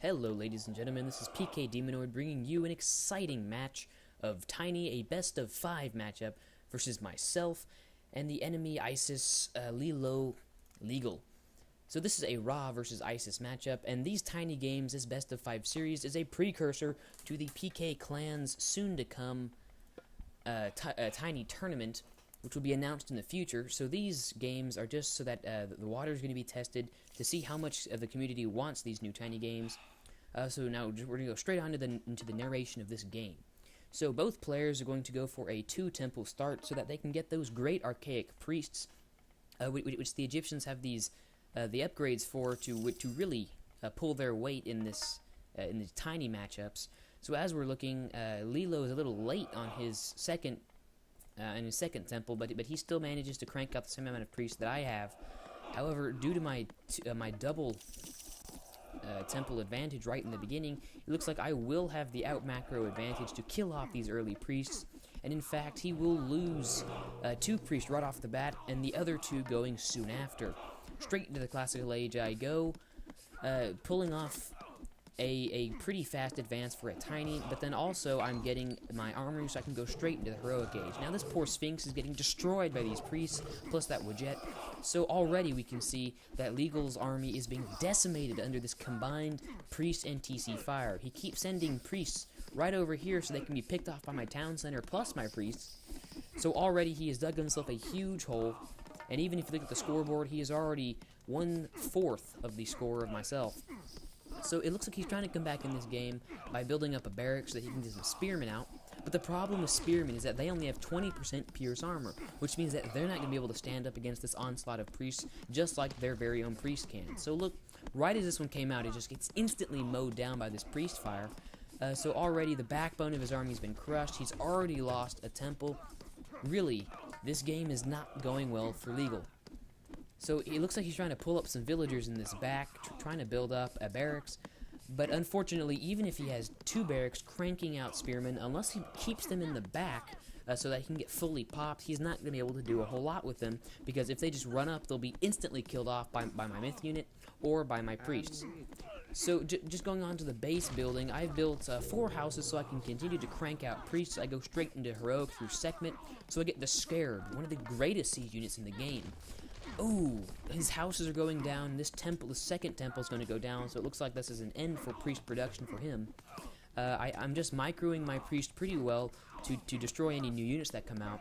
Hello ladies and gentlemen, this is PK Demonoid bringing you an exciting match of Tiny, a best of 5 matchup versus myself and the enemy ISIS Lilo Legal. So this is a Raw versus ISIS matchup, and these Tiny games, this best of 5 series, is a precursor to the PK Clan's soon-to-come Tiny tournament, which will be announced in the future. So these games are just so that the water is going to be tested to see how much of the community wants these new Tiny games. So now we're going to go straight on into the narration of this game. So both players are going to go for a 2-temple start so that they can get those great archaic priests, which the Egyptians have these the upgrades for to really pull their weight in this in the Tiny matchups. So as we're looking, Lilo is a little late on his second temple, but he still manages to crank out the same amount of priests that I have. However, due to my double temple advantage right in the beginning, it looks like I will have the out macro advantage to kill off these early priests, and in fact he will lose 2 priests right off the bat, and the other 2 going soon after. Straight into the classical age I go, pulling off a pretty fast advance for a Tiny, but then also I'm getting my armory so I can go straight into the heroic age. Now this poor Sphinx is getting destroyed by these priests, plus that Wadjet, so already we can see that Legal's army is being decimated under this combined priest and TC fire. He keeps sending priests right over here so they can be picked off by my town center plus my priests, so already he has dug himself a huge hole, and even if you look at the scoreboard, he is already 1/4 of the score of myself. So it looks like he's trying to come back in this game by building up a barrack so that he can get some spearmen out. But the problem with spearmen is that they only have 20% pierce armor, which means that they're not going to be able to stand up against this onslaught of priests just like their very own priest can. So look, right as this one came out, it just gets instantly mowed down by this priest fire. So already the backbone of his army has been crushed. He's already lost a temple. Really, this game is not going well for Legal. So it looks like he's trying to pull up some villagers in this back, trying to build up a barracks. But unfortunately, even if he has 2 barracks cranking out spearmen, unless he keeps them in the back so that he can get fully popped, he's not going to be able to do a whole lot with them, because if they just run up, they'll be instantly killed off by my myth unit or by my priests. So just going on to the base building, I've built 4 houses so I can continue to crank out priests. I go straight into heroic through Sekhmet, so I get the Scarab, one of the greatest siege units in the game. Ooh, his houses are going down. This temple, the second temple, is going to go down, so it looks like this is an end for priest production for him. I'm just microing my priest pretty well to destroy any new units that come out.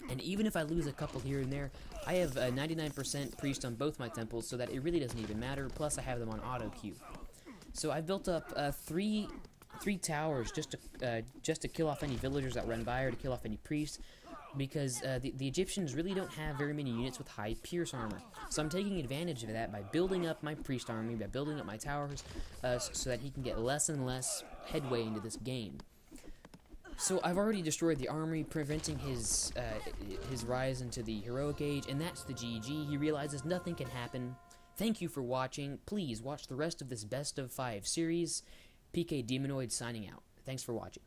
And even if I lose a couple here and there, I have 99% priest on both my temples, so that it really doesn't even matter. Plus, I have them on auto queue. So I built up three towers just to kill off any villagers that run by, or to kill off any priests, because the Egyptians really don't have very many units with high pierce armor. So I'm taking advantage of that by building up my priest army, by building up my towers, so that he can get less and less headway into this game. So I've already destroyed the armory, preventing his rise into the heroic age, and that's the GG. He realizes nothing can happen. Thank you for watching. Please watch the rest of this best of 5 series. PK Demonoid signing out. Thanks for watching.